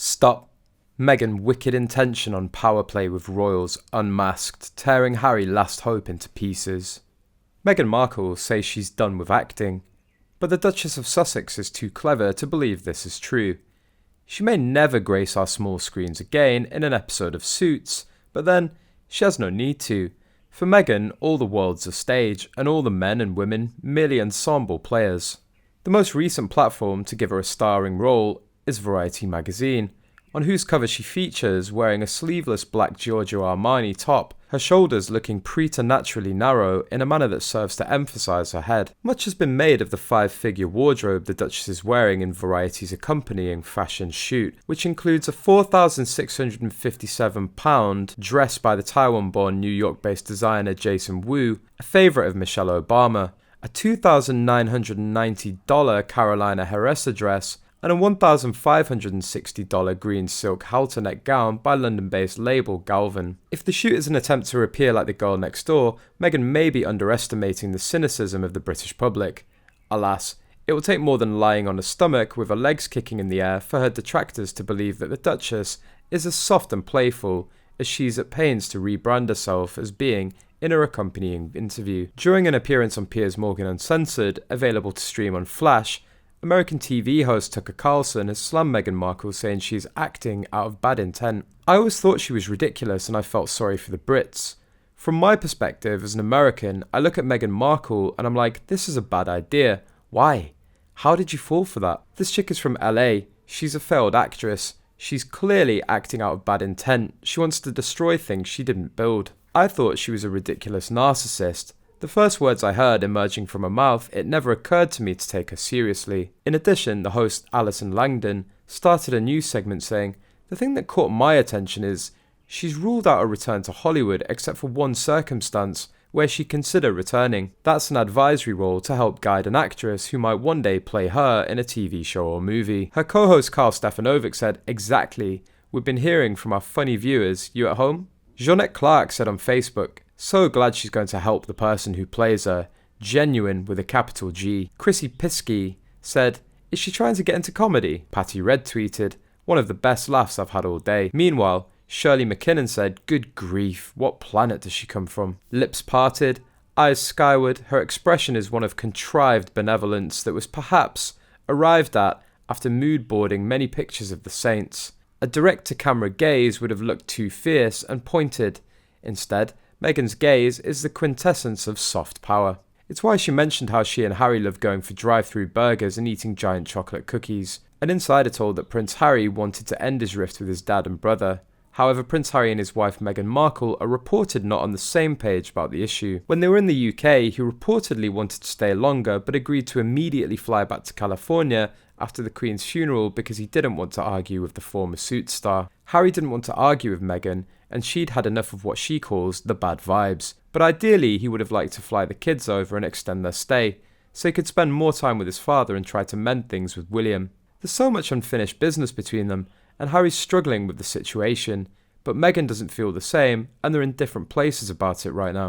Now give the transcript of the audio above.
Stop. Meghan wicked intention on power play with royals unmasked, tearing Harry last hope into pieces. Meghan Markle says she's done with acting, but the Duchess of Sussex is too clever to believe this is true. She may never grace our small screens again in an episode of Suits, but then she has no need to. For Meghan, all the world's a stage, and all the men and women merely ensemble players. The most recent platform to give her a starring role is Variety magazine, on whose cover she features wearing a sleeveless black Giorgio Armani top, her shoulders looking preternaturally narrow in a manner that serves to emphasise her head. Much has been made of the five-figure wardrobe the Duchess is wearing in Variety's accompanying fashion shoot, which includes a £4,657 dress by the Taiwan-born New York-based designer Jason Wu, a favourite of Michelle Obama, a $2,990 Carolina Herrera dress, and a $1,560 green silk halter-neck gown by London-based label Galvan. If the shoot is an attempt to appear like the girl next door, Meghan may be underestimating the cynicism of the British public. Alas, it will take more than lying on her stomach with her legs kicking in the air for her detractors to believe that the Duchess is as soft and playful as she's at pains to rebrand herself as being in her accompanying interview. During an appearance on Piers Morgan Uncensored, available to stream on Flash, American TV host Tucker Carlson has slammed Meghan Markle, saying she is acting out of bad intent. I always thought she was ridiculous and I felt sorry for the Brits. From my perspective as an American, I look at Meghan Markle and I'm like, this is a bad idea. Why? How did you fall for that? This chick is from LA. She's a failed actress. She's clearly acting out of bad intent. She wants to destroy things she didn't build. I thought she was a ridiculous narcissist. The first words I heard emerging from her mouth, it never occurred to me to take her seriously. In addition, the host Alison Langdon started a news segment saying, "The thing that caught my attention is she's ruled out a return to Hollywood except for one circumstance where she considered returning. That's an advisory role to help guide an actress who might one day play her in a TV show or movie." Her co-host Carl Stefanovic said, "Exactly. We've been hearing from our funny viewers. You at home?" Jeanette Clark said on Facebook, "So glad she's going to help the person who plays her. Genuine with a capital G." Chrissy Piskey said, "Is she trying to get into comedy?" Patty Red tweeted, "One of the best laughs I've had all day." Meanwhile, Shirley MacKinnon said, "Good grief, what planet does she come from?" Lips parted, eyes skyward, her expression is one of contrived benevolence that was perhaps arrived at after mood boarding many pictures of the saints. A direct-to-camera gaze would have looked too fierce and pointed. Instead, Meghan's gaze is the quintessence of soft power. It's why she mentioned how she and Harry love going for drive-through burgers and eating giant chocolate cookies. An insider told that Prince Harry wanted to end his rift with his dad and brother. However, Prince Harry and his wife Meghan Markle are reported not on the same page about the issue. When they were in the UK, he reportedly wanted to stay longer but agreed to immediately fly back to California after the Queen's funeral because he didn't want to argue with the former Suits star. Harry didn't want to argue with Meghan, and she'd had enough of what she calls the bad vibes. But ideally, he would have liked to fly the kids over and extend their stay, so he could spend more time with his father and try to mend things with William. There's so much unfinished business between them, and Harry's struggling with the situation, but Meghan doesn't feel the same, and they're in different places about it right now.